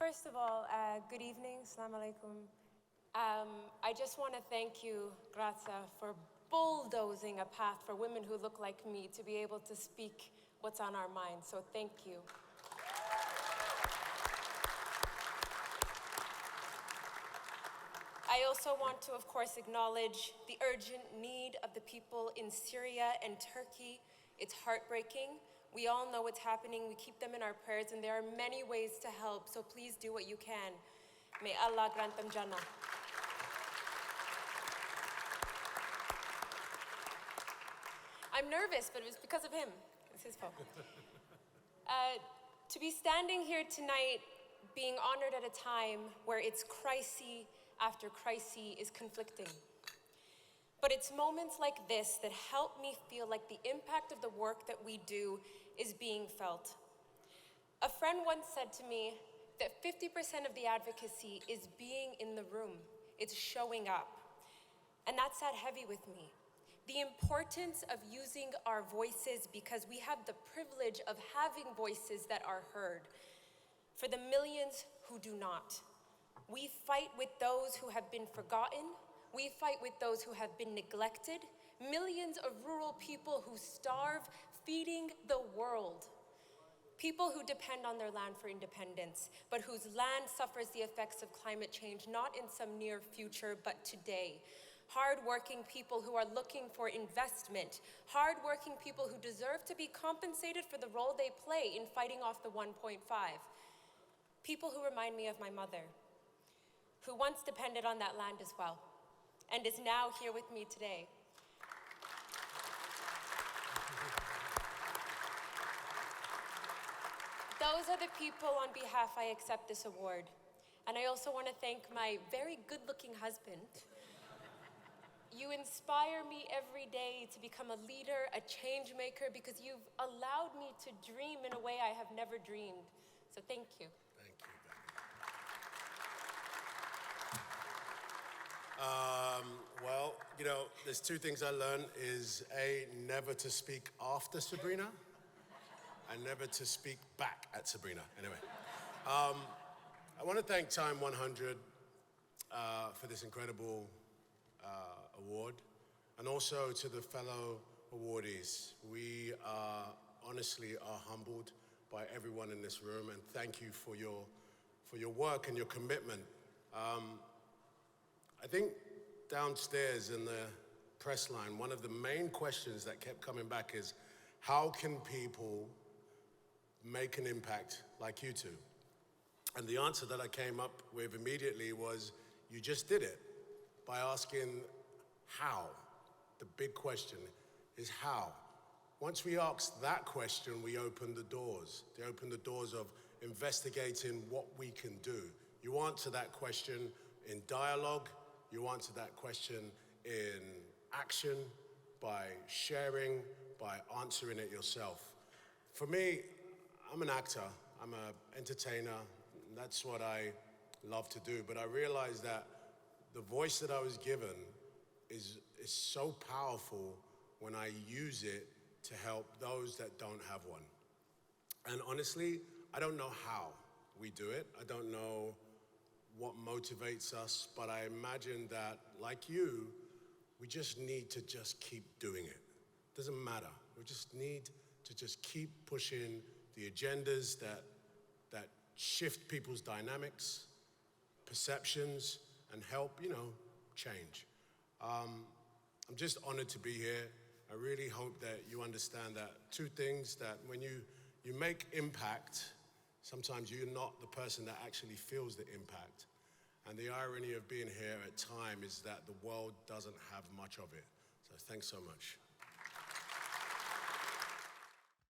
First of all, good evening, Assalamu alaikum. I just want to thank you, Grazia, for bulldozing a path for women who look like me to be able to speak what's on our minds, so thank you. I also want to, of course, acknowledge the urgent need of the people in Syria and Turkey. It's heartbreaking. We all know what's happening. We keep them in our prayers, and there are many ways to help, so please do what you can. May Allah grant them Jannah. I'm nervous, but it was because of him. It's his fault. To be standing here tonight, being honored at a time where it's crisis after crisis is conflicting. But it's moments like this that help me feel like the impact of the work that we do is being felt. A friend once said to me that 50% of the advocacy is being in the room. It's showing up. And that sat heavy with me. The importance of using our voices because we have the privilege of having voices that are heard. For the millions who do not. We fight with those who have been forgotten. We fight with those who have been neglected. Millions of rural people who starve, feeding the world. People who depend on their land for independence, but whose land suffers the effects of climate change, not in some near future, but today. Hard-working people who are looking for investment. Hard-working people who deserve to be compensated for the role they play in fighting off the 1.5. People who remind me of my mother, who once depended on that land as well, and is now here with me today. Those are the people on behalf I accept this award. And I also want to thank my very good-looking husband. You inspire me every day to become a leader, a change maker, because you've allowed me to dream in a way I have never dreamed. So thank you. Thank you, baby. Well, you know, there's two things I learned is A, never to speak after Sabrina, and never to speak back at Sabrina. Anyway, I want to thank TIME100 for this incredible award, and also to the fellow awardees. We honestly are humbled by everyone in this room, and thank you for your work and your commitment. I think downstairs in the press line, one of the main questions that kept coming back is, how can people make an impact like you two? And the answer that I came up with immediately was, you just did it by asking how. The big question is how. Once we ask that question, we open the doors. They open the doors of investigating what we can do. You answer that question in dialogue. You answer that question in action, by sharing, by answering it yourself. For me, I'm an actor. I'm an entertainer. That's what I love to do. But I realized that the voice that I was given is so powerful when I use it to help those that don't have one. And honestly, I don't know how we do it. I don't know what motivates us, but I imagine that, like you, we just need to just keep doing it. Doesn't matter. We just need to just keep pushing the agendas that shift people's dynamics, perceptions, and help, change. I'm just honored to be here. I really hope that you understand that two things, that when you make impact, sometimes you're not the person that actually feels the impact. And the irony of being here at TIME is that the world doesn't have much of it. So thanks so much.